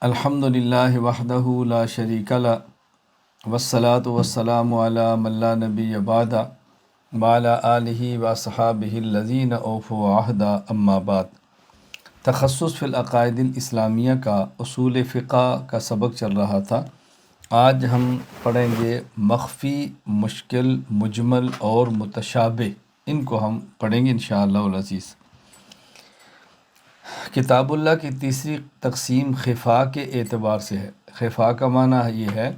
الحمد للہ وحدہ لا شریک لہ والصلاة والسلام علی من لا نبی بعد وعلی آلہ واصحابہ الذین اوفوا عہدا اما بعد۔ تخصص فی العقائد الاسلامیہ کا اصول فقہ کا سبق چل رہا تھا۔ آج ہم پڑھیں گے مخفی، مشکل، مجمل اور متشابہ، ان کو ہم پڑھیں گے انشاءاللہ العزیز۔ کتاب اللہ کی تیسری تقسیم خفا کے اعتبار سے ہے۔ خفا کا معنی یہ ہے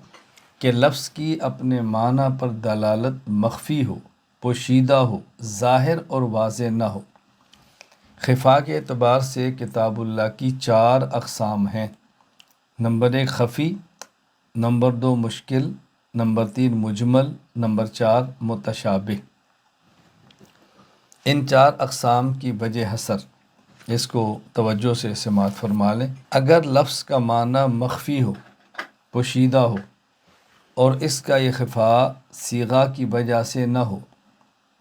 کہ لفظ کی اپنے معنی پر دلالت مخفی ہو، پوشیدہ ہو، ظاہر اور واضح نہ ہو۔ خفا کے اعتبار سے کتاب اللہ کی 4 اقسام ہیں۔ نمبر 1 خفی، نمبر 2 مشکل، نمبر 3 مجمل، نمبر 4 متشابہ۔ ان 4 اقسام کی وجہ حسر، اس کو توجہ سے سماعت فرما لیں۔ اگر لفظ کا معنی مخفی ہو، پوشیدہ ہو اور اس کا یہ خفا صیغہ کی وجہ سے نہ ہو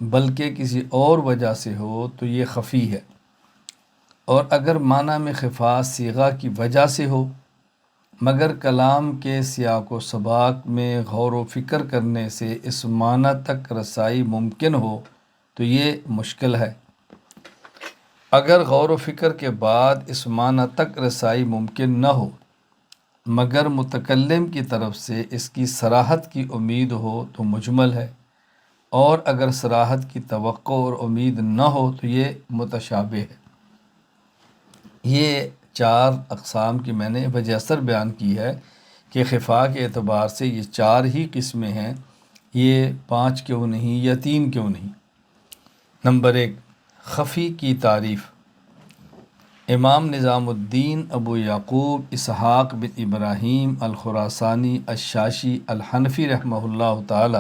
بلکہ کسی اور وجہ سے ہو تو یہ خفی ہے، اور اگر معنی میں خفا صیغہ کی وجہ سے ہو مگر کلام کے سیاق و سباق میں غور و فکر کرنے سے اس معنی تک رسائی ممکن ہو تو یہ مشکل ہے۔ اگر غور و فکر کے بعد اس معنی تک رسائی ممکن نہ ہو مگر متکلم کی طرف سے اس کی صراحت کی امید ہو تو مجمل ہے، اور اگر صراحت کی توقع اور امید نہ ہو تو یہ متشابہ ہے۔ یہ 4 اقسام کی میں نے وجہ اثر بیان کی ہے کہ خفا کے اعتبار سے یہ 4 ہی قسمیں ہیں، یہ 5 کیوں نہیں یا 3 کیوں نہیں۔ نمبر 1 خفی کی تعریف۔ امام نظام الدین ابو یعقوب اسحاق بن ابراہیم الخراسانی الشاشی الحنفی رحمہ اللہ تعالی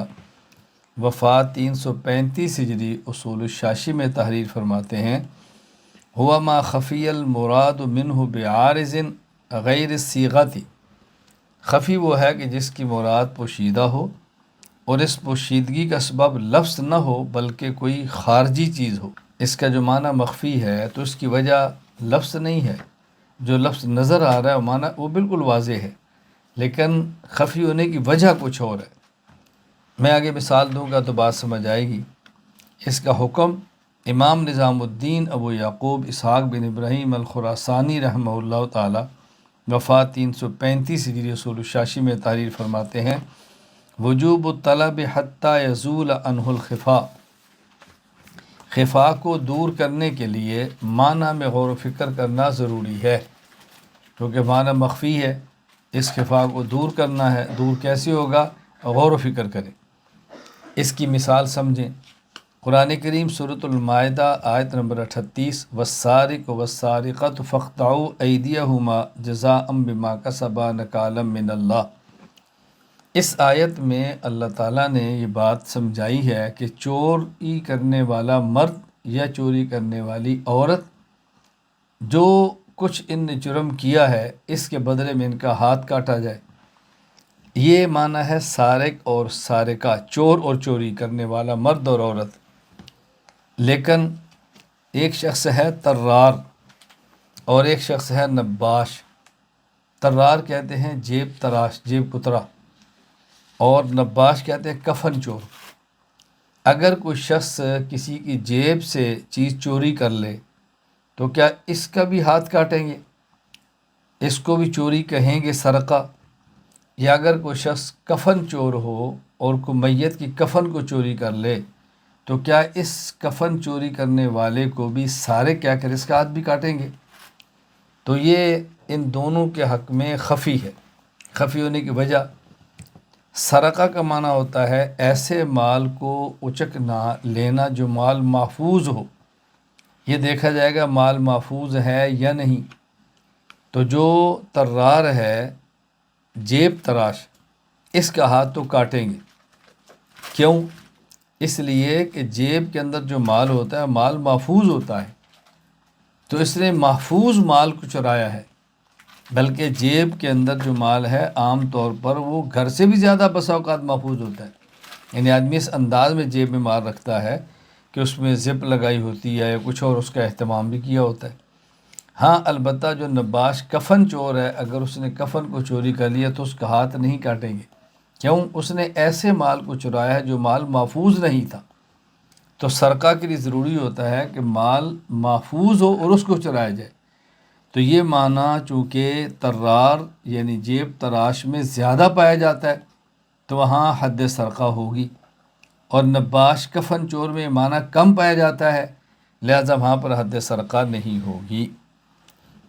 وفات 335 ہجری اصول الشاشی میں تحریر فرماتے ہیں، ہوا ما خفی المراد منہ بعارض غیر الصیغۃ۔ خفی وہ ہے کہ جس کی مراد پوشیدہ ہو اور اس پوشیدگی کا سبب لفظ نہ ہو بلکہ کوئی خارجی چیز ہو۔ اس کا جو معنی مخفی ہے تو اس کی وجہ لفظ نہیں ہے، جو لفظ نظر آ رہا ہے معنی وہ بالکل واضح ہے، لیکن خفی ہونے کی وجہ کچھ اور ہے۔ میں آگے مثال دوں گا تو بات سمجھ آئے گی۔ اس کا حکم امام نظام الدین ابو یعقوب اسحاق بن ابراہیم الخراسانی رحمہ اللہ تعالی وفات 335 ہجری اصول الشاشی میں تحریر فرماتے ہیں، وجوب الطلب حتی یزول عنہ الخفا۔ خفا کو دور کرنے کے لیے معنی میں غور و فکر کرنا ضروری ہے، کیونکہ معنی مخفی ہے، اس خفا کو دور کرنا ہے۔ دور کیسے ہوگا؟ غور و فکر کریں۔ اس کی مثال سمجھیں۔ قرآن کریم سورۃ المائدہ آیت نمبر 38 والسارق والسارقۃ فاقطعوا ایدیہما جزاء بما کسبا نکالا من اللہ۔ اس آیت میں اللہ تعالیٰ نے یہ بات سمجھائی ہے کہ چوری کرنے والا مرد یا چوری کرنے والی عورت، جو کچھ ان نے جرم کیا ہے اس کے بدلے میں ان کا ہاتھ کاٹا جائے۔ یہ معنی ہے سارق اور سارقہ، چور اور چوری کرنے والا مرد اور عورت۔ لیکن ایک شخص ہے طرار اور ایک شخص ہے نباش۔ طرار کہتے ہیں جیب تراش، جیب کترا، اور نباش کہتے ہیں کفن چور۔ اگر کوئی شخص کسی کی جیب سے چیز چوری کر لے تو کیا اس کا بھی ہاتھ کاٹیں گے؟ اس کو بھی چوری کہیں گے، سرقہ؟ یا اگر کوئی شخص کفن چور ہو اور کوئی میت کی کفن کو چوری کر لے تو کیا اس کفن چوری کرنے والے کو بھی سارے کیا کریں، اس کا ہاتھ بھی کاٹیں گے؟ تو یہ ان دونوں کے حق میں خفی ہے۔ خفی ہونے کی وجہ، سرقہ کا معنی ہوتا ہے ایسے مال کو اچکنا، لینا جو مال محفوظ ہو۔ یہ دیکھا جائے گا مال محفوظ ہے یا نہیں۔ تو جو طرار ہے، جیب تراش، اس کا ہاتھ تو کاٹیں گے۔ کیوں؟ اس لیے کہ جیب کے اندر جو مال ہوتا ہے مال محفوظ ہوتا ہے، تو اس نے محفوظ مال کو چرایا ہے۔ بلکہ جیب کے اندر جو مال ہے عام طور پر وہ گھر سے بھی زیادہ بسا اوقات محفوظ ہوتا ہے۔ یعنی آدمی اس انداز میں جیب میں مال رکھتا ہے کہ اس میں زپ لگائی ہوتی ہے یا کچھ اور، اس کا اہتمام بھی کیا ہوتا ہے۔ ہاں البتہ جو نباش کفن چور ہے، اگر اس نے کفن کو چوری کر لیا تو اس کا ہاتھ نہیں کاٹیں گے، کیوں؟ اس نے ایسے مال کو چرایا ہے جو مال محفوظ نہیں تھا۔ تو سرقہ کے لیے ضروری ہوتا ہے کہ مال محفوظ ہو اور اس کو چرایا جائے۔ تو یہ معنی چونکہ طرار یعنی جیب تراش میں زیادہ پایا جاتا ہے تو وہاں حد سرقہ ہوگی، اور نباش کفن چور میں معنی کم پایا جاتا ہے، لہذا وہاں پر حد سرقہ نہیں ہوگی۔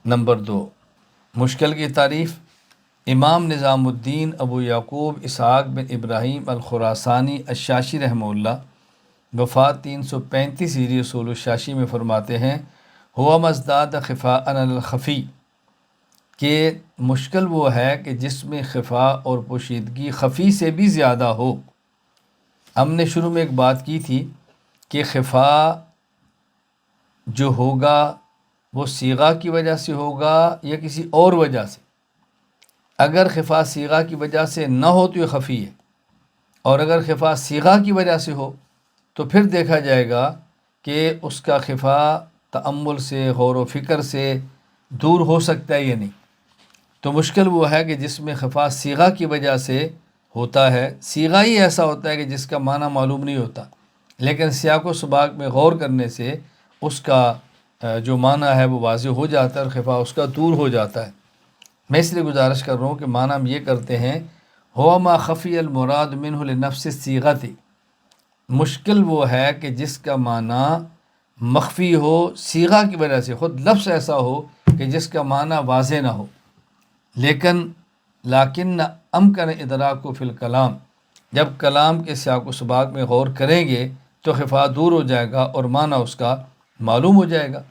نمبر 2، مشکل کی تعریف۔ امام نظام الدین ابو یعقوب اسحاق بن ابراہیم الخراسانی الشاشی رحمہ اللہ، وفات 335 ہجری، اصول الشاشی میں فرماتے ہیں ہوا مزداد خفاء الخفی، کہ مشکل وہ ہے کہ جس میں خفا اور پوشیدگی خفی سے بھی زیادہ ہو۔ ہم نے شروع میں ایک بات کی تھی کہ خفا جو ہوگا وہ صیغہ کی وجہ سے ہوگا یا کسی اور وجہ سے۔ اگر خفا صیغہ کی وجہ سے نہ ہو تو یہ خفی ہے، اور اگر خفا صیغہ کی وجہ سے ہو تو پھر دیکھا جائے گا کہ اس کا خفا تأمل سے، غور و فکر سے دور ہو سکتا ہے یا نہیں۔ تو مشکل وہ ہے کہ جس میں خفا صیغہ کی وجہ سے ہوتا ہے، صیغہ ہی ایسا ہوتا ہے کہ جس کا معنی معلوم نہیں ہوتا، لیکن سیاق و سباق میں غور کرنے سے اس کا جو معنی ہے وہ واضح ہو جاتا ہے اور خفا اس کا دور ہو جاتا ہے۔ میں اس لیے گزارش کر رہا ہوں کہ معنی ہم یہ کرتے ہیں ہوا ما خفی المراد منہ لنفس الصیغۃ، مشکل وہ ہے کہ جس کا معنی مخفی ہو صیغہ کی وجہ سے، خود لفظ ایسا ہو کہ جس کا معنی واضح نہ ہو، لیکن امکن ادراک فی الکلام، جب کلام کے سیاق و سباق میں غور کریں گے تو خفا دور ہو جائے گا اور معنی اس کا معلوم ہو جائے گا۔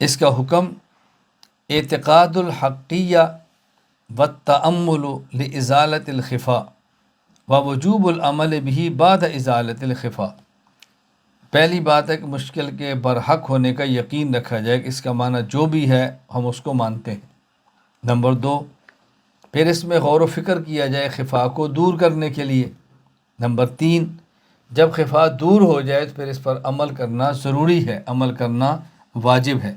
اس کا حکم اعتقاد الحقیہ والتأمل لازالۃ الخفا ووجوب العمل به بعد ازالۃ الخفا۔ پہلی بات ہے کہ مشکل کے برحق ہونے کا یقین رکھا جائے کہ اس کا معنی جو بھی ہے ہم اس کو مانتے ہیں۔ نمبر 2، پھر اس میں غور و فکر کیا جائے خفا کو دور کرنے کے لیے۔ نمبر 3، جب خفا دور ہو جائے تو پھر اس پر عمل کرنا ضروری ہے، عمل کرنا واجب ہے۔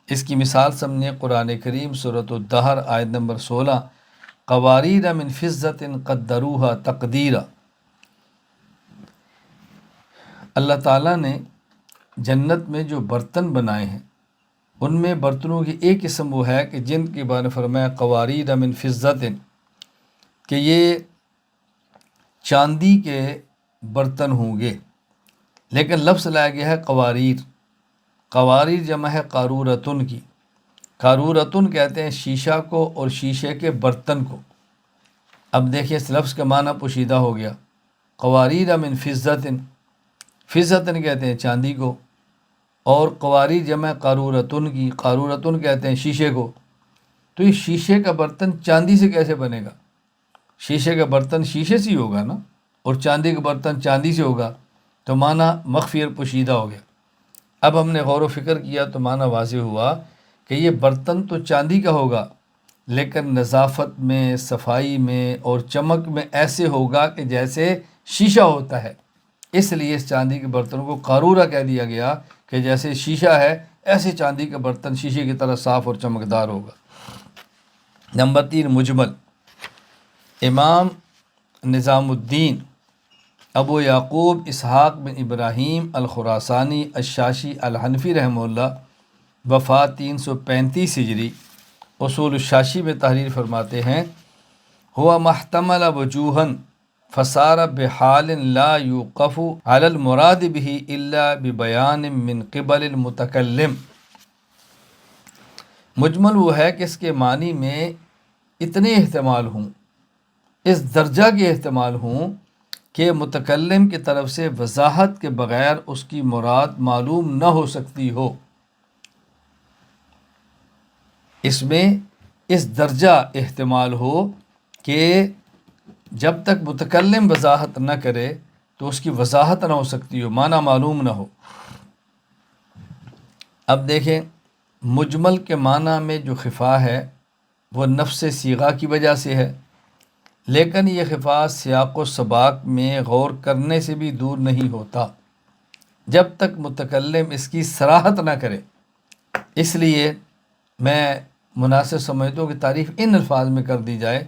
اس کی مثال سمجھیں، قرآن کریم سورۃ الدہر آیت نمبر 16، قواریر من فضۃ قدروہا تقدیرا۔ اللہ تعالیٰ نے جنت میں جو برتن بنائے ہیں ان میں برتنوں کی ایک قسم وہ ہے کہ جن کے بارے میں فرمایا قواریر من فضۃ، کہ یہ چاندی کے برتن ہوں گے، لیکن لفظ لایا گیا ہے قواریر۔ قواریر جمع ہے قارورتن کی۔ قارورتن کہتے ہیں شیشہ کو اور شیشے کے برتن کو۔ اب دیکھیں اس لفظ کا معنی پوشیدہ ہو گیا، قواریر من فضۃ، فضۃ کہتے ہیں چاندی کو، اور قواریر جمع قارورتن کی، قارورتن کہتے ہیں شیشے کو۔ تو یہ شیشے کا برتن چاندی سے کیسے بنے گا؟ شیشے کا برتن شیشے سے ہی ہوگا نا، اور چاندی کا برتن چاندی سے ہوگا، تو معنی مخفی اور پوشیدہ ہو گیا۔ اب ہم نے غور و فکر کیا تو معنی واضح ہوا کہ یہ برتن تو چاندی کا ہوگا، لیکن نظافت میں، صفائی میں اور چمک میں ایسے ہوگا کہ جیسے شیشہ ہوتا ہے، اس لیے اس چاندی کے برتن کو قارورہ کہہ دیا گیا کہ جیسے شیشہ ہے ایسے چاندی کا برتن شیشے کی طرح صاف اور چمکدار ہوگا۔ نمبر 3، مجمل۔ امام نظام الدین ابو یعقوب اسحاق بن ابراہیم الخراسانی الشاشی الحنفی رحمہ اللہ، وفات 335 ہجری، اصول الشاشی میں تحریر فرماتے ہیں ہوا محتمل وجوہن فصار بحال لا یوقف علی المراد به الا ببیان من قبل المتکلم۔ مجمل وہ ہے کہ اس کے معنی میں اتنے احتمال ہوں، اس درجہ کے احتمال ہوں کہ متکلم کی طرف سے وضاحت کے بغیر اس کی مراد معلوم نہ ہو سکتی ہو۔ اس میں اس درجہ احتمال ہو کہ جب تک متکلم وضاحت نہ کرے تو اس کی وضاحت نہ ہو سکتی ہو، معنی معلوم نہ ہو۔ اب دیکھیں، مجمل کے معنی میں جو خفا ہے وہ نفس صیغہ کی وجہ سے ہے، لیکن یہ خفا سیاق و سباق میں غور کرنے سے بھی دور نہیں ہوتا۔ جب تک متکلم اس کی صراحت نہ کرے۔ اس لیے میں مناسب سمجھتا ہوں کہ تعریف ان الفاظ میں کر دی جائے،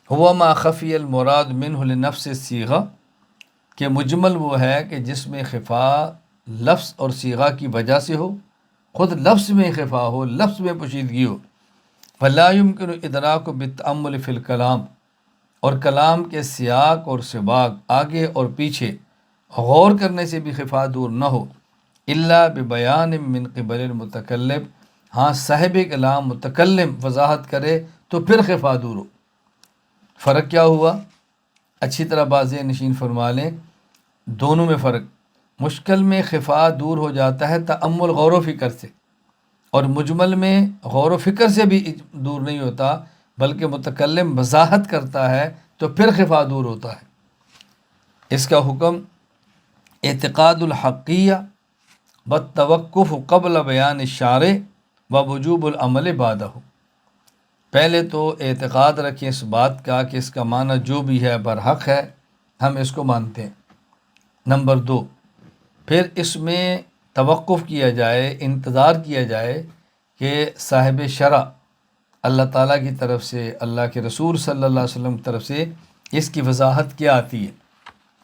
ہوا ما خفی المراد منہ لنفس الصیغہ، کہ مجمل وہ ہے کہ جس میں خفا لفظ اور صیغہ کی وجہ سے ہو، خود لفظ میں خفا ہو، لفظ میں پوشیدگی ہو۔ فلا يمكن ادراک بالتأمل فی الکلام، اور کلام کے سیاق اور سباق، آگے اور پیچھے غور کرنے سے بھی خفا دور نہ ہو، الا ببیان من قبل المتکلم، ہاں صاحب کلام متکلم وضاحت کرے تو پھر خفا دور ہو۔ فرق کیا ہوا؟ اچھی طرح واضح نشین فرما لیں، دونوں میں فرق۔ مشکل میں خفا دور ہو جاتا ہے تأمل غور و فکر سے، اور مجمل میں غور و فکر سے بھی دور نہیں ہوتا، بلکہ متکلم وضاحت کرتا ہے تو پھر خفا دور ہوتا ہے۔ اس کا حکم اعتقاد الحقیہ بالتوقف قبل بیان الشارع ووجوب العمل بعدہ، پہلے تو اعتقاد رکھیں اس بات کا کہ اس کا معنی جو بھی ہے برحق ہے، ہم اس کو مانتے ہیں۔ نمبر 2، پھر اس میں توقف کیا جائے، انتظار کیا جائے کہ صاحب شرع اللہ تعالیٰ کی طرف سے، اللہ کے رسول صلی اللہ علیہ وسلم کی طرف سے اس کی وضاحت کیا آتی ہے،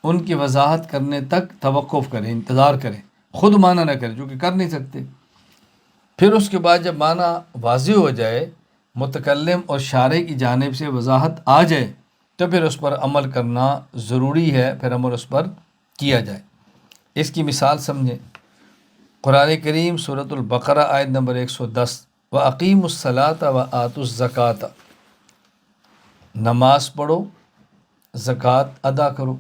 ان کی وضاحت کرنے تک توقف کریں، انتظار کریں، خود معنی نہ کریں جو کہ کر نہیں سکتے۔ پھر اس کے بعد جب معنی واضح ہو جائے، متکلم اور شارع کی جانب سے وضاحت آ جائے، تو پھر اس پر عمل کرنا ضروری ہے، پھر عمل اس پر کیا جائے۔ اس کی مثال سمجھیں، قرآن کریم سورۃ البقرہ آیت نمبر 110، وَأَقِیمُوا الصَّلَاةَ وَآتُوا الزَّکَاةَ، نماز پڑھو، زکوٰۃ ادا کرو۔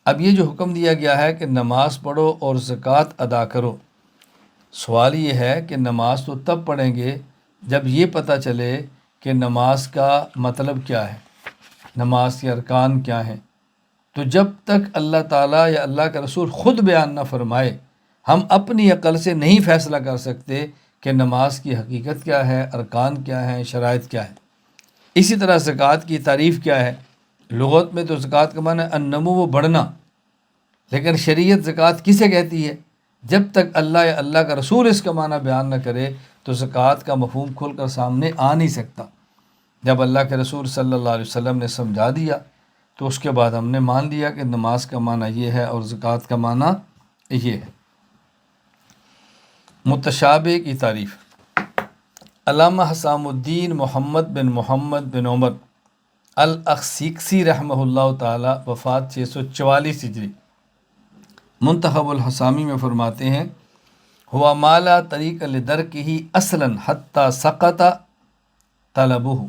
اب یہ جو حکم دیا گیا ہے کہ نماز پڑھو اور زکوٰۃ ادا کرو، سوال یہ ہے کہ نماز تو تب پڑھیں گے جب یہ پتہ چلے کہ نماز کا مطلب کیا ہے، نماز کے ارکان کیا ہیں۔ تو جب تک اللہ تعالیٰ یا اللہ کا رسول خود بیان نہ فرمائے، ہم اپنی عقل سے نہیں فیصلہ کر سکتے کہ نماز کی حقیقت کیا ہے، ارکان کیا ہیں، شرائط کیا ہے۔ اسی طرح زکوٰۃ کی تعریف کیا ہے؟ لغت میں تو زکوٰۃ کا معنی ہے النمو، و بڑھنا، لیکن شریعت زکوٰۃ کسے کہتی ہے؟ جب تک اللہ یا اللہ کا رسول اس کا معنی بیان نہ کرے تو زکوٰۃ کا مفہوم کھل کر سامنے آ نہیں سکتا۔ جب اللہ کے رسول صلی اللہ علیہ وسلم نے سمجھا دیا تو اس کے بعد ہم نے مان لیا کہ نماز کا معنی یہ ہے اور زکوٰۃ کا معنی یہ ہے۔ متشابہ کی تعریف، علامہ حسام الدین محمد بن عمر الاخسیقسی رحمہ اللہ تعالی، وفات 644 ہجری، منتخب الحسامی میں فرماتے ہیں، ہوا مالا طریق لدرکہ اصلا حتی سقط طلبہ،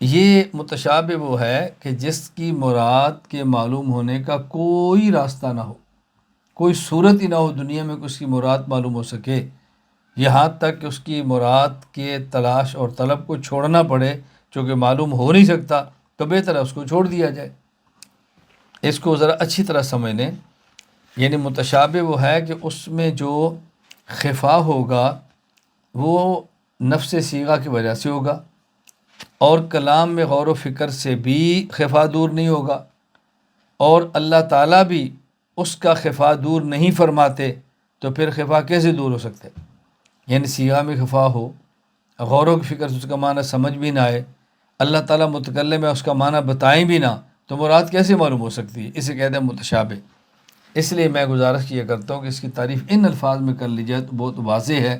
یہ متشابہ وہ ہے کہ جس کی مراد کے معلوم ہونے کا کوئی راستہ نہ ہو، کوئی صورت ہی نہ ہو دنیا میں کہ اس کی مراد معلوم ہو سکے، یہاں تک کہ اس کی مراد کے تلاش اور طلب کو چھوڑنا پڑے، چونکہ معلوم ہو نہیں سکتا تو بہتر ہے اس کو چھوڑ دیا جائے۔ اس کو ذرا اچھی طرح سمجھ لیں، یعنی متشابہ وہ ہے کہ اس میں جو خفا ہوگا وہ نفس صیغہ کی وجہ سے ہوگا، اور کلام میں غور و فکر سے بھی خفا دور نہیں ہوگا، اور اللہ تعالیٰ بھی اس کا خفا دور نہیں فرماتے، تو پھر خفا کیسے دور ہو سکتے؟ یعنی صیغہ میں خفا ہو، غور و فکر سے اس کا معنی سمجھ بھی نہ آئے، اللہ تعالیٰ متکلم ہے اس کا معنی بتائیں بھی نہ، تو مراد کیسے معلوم ہو سکتی ہے؟ اسے کہتے ہیں متشابہ۔ اس لیے میں گزارش کیا کرتا ہوں کہ اس کی تعریف ان الفاظ میں کر لی جائے تو بہت واضح ہے،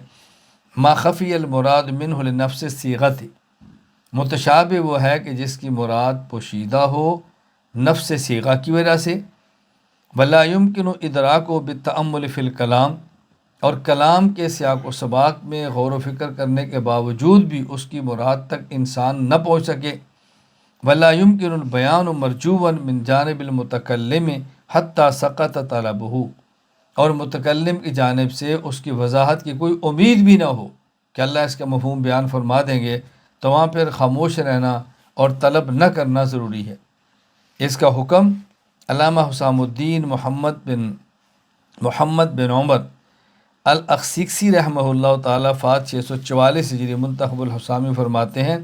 ما خفی المراد منہ لنفس الصیغۃ، متشابہ وہ ہے کہ جس کی مراد پوشیدہ ہو نفس صیغہ کی وجہ سے، ولا يمكن ادراکہ بالتأمل فی الکلام، اور کلام کے سیاق و سباق میں غور و فکر کرنے کے باوجود بھی اس کی مراد تک انسان نہ پہنچ سکے، ولا يمكن البیان مرجوا من جانب المتکلم حتی سقط طلبہ، اور متکلم کی جانب سے اس کی وضاحت کی کوئی امید بھی نہ ہو کہ اللہ اس کا مفہوم بیان فرما دیں گے، تو وہاں پھر خاموش رہنا اور طلب نہ کرنا ضروری ہے۔ اس کا حکم علامہ حسام الدین محمد بن عمر الاخسیقسی رحمہ اللہ تعالی، فات 644 ہجری، منتخب الحسامی فرماتے ہیں،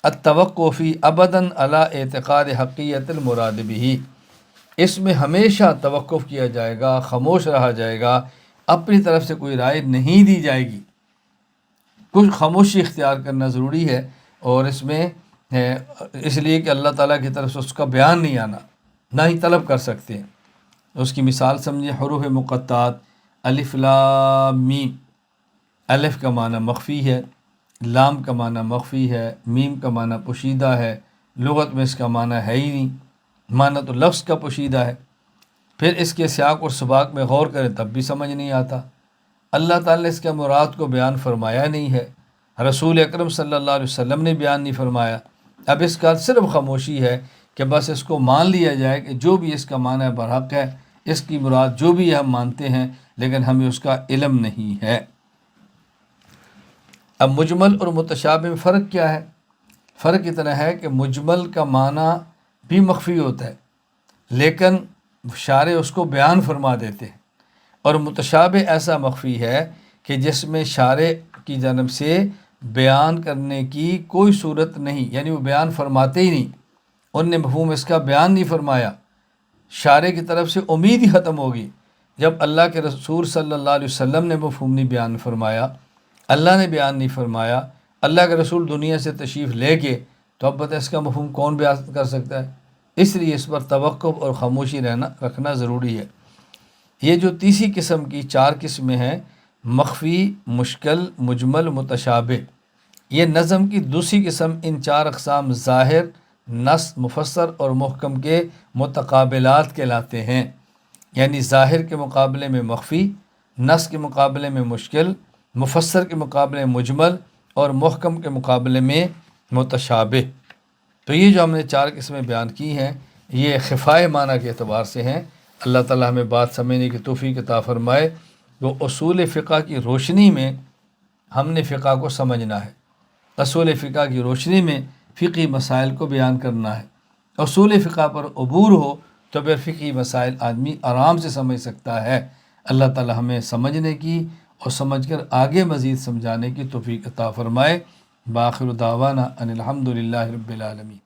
التوقف ابداً علی اعتقاد حقیت المراد بہ، اس میں ہمیشہ توقف کیا جائے گا، خاموش رہا جائے گا، اپنی طرف سے کوئی رائے نہیں دی جائے گی، کچھ خاموشی اختیار کرنا ضروری ہے۔ اور اس میں اس لیے کہ اللہ تعالیٰ کی طرف سے اس کا بیان نہیں آنا، نہ ہی طلب کر سکتے ہیں۔ اس کی مثال سمجھیں، حروف مقطعات، الف لام میم۔ الف کا معنی مخفی ہے، لام کا معنی مخفی ہے، میم کا معنی پوشیدہ ہے، لغت میں اس کا معنی ہے ہی نہیں، معنی تو لفظ کا پوشیدہ ہے۔ پھر اس کے سیاق اور سباق میں غور کریں تب بھی سمجھ نہیں آتا۔ اللہ تعالیٰ نے اس کے مراد کو بیان فرمایا نہیں ہے، رسول اکرم صلی اللہ علیہ وسلم نے بیان نہیں فرمایا۔ اب اس کا صرف خاموشی ہے کہ بس اس کو مان لیا جائے کہ جو بھی اس کا معنی برحق ہے، اس کی مراد جو بھی ہم مانتے ہیں، لیکن ہمیں اس کا علم نہیں ہے۔ اب مجمل اور متشابہ میں فرق کیا ہے؟ فرق اتنا ہے کہ مجمل کا معنی بھی مخفی ہوتا ہے، لیکن شارع اس کو بیان فرما دیتے ہیں، اور متشابہ ایسا مخفی ہے کہ جس میں شارع کی جانب سے بیان کرنے کی کوئی صورت نہیں، یعنی وہ بیان فرماتے ہی نہیں، ان نے مفہوم اس کا بیان نہیں فرمایا، شارع کی طرف سے امید ہی ختم ہوگی۔ جب اللہ کے رسول صلی اللہ علیہ وسلم نے مفہوم نہیں بیان فرمایا، اللہ نے بیان نہیں فرمایا، اللہ کے رسول دنیا سے تشریف لے کے، تو اب بتا اس کا مفہوم کون بیان کر سکتا ہے؟ اس لیے اس پر توقف اور خاموشی رکھنا ضروری ہے۔ یہ جو تیسری قسم کی 4 قسمیں ہیں، مخفی، مشکل، مجمل، متشابہ، یہ نظم کی دوسری قسم ان 4 اقسام ظاہر، نص، مفسر اور محکم کے متقابلات کہلاتے ہیں۔ یعنی ظاہر کے مقابلے میں مخفی، نص کے مقابلے میں مشکل، مفسر کے مقابلے میں مجمل اور محکم کے مقابلے میں متشابہ۔ تو یہ جو ہم نے 4 قسمیں بیان کی ہیں، یہ خفائے معنی کے اعتبار سے ہیں۔ اللہ تعالیٰ ہمیں بات سمجھنے کی توفیق عطا فرمائے۔ تو اصول فقہ کی روشنی میں ہم نے فقہ کو سمجھنا ہے، اصول فقہ کی روشنی میں فقہی مسائل کو بیان کرنا ہے۔ اصول فقہ پر عبور ہو تو پھر فقہی مسائل آدمی آرام سے سمجھ سکتا ہے۔ اللہ تعالیٰ ہمیں سمجھنے کی اور سمجھ کر آگے مزید سمجھانے کی توفیق عطا فرمائے۔ بآخر دعوانا ان الحمد للہ رب العالمین۔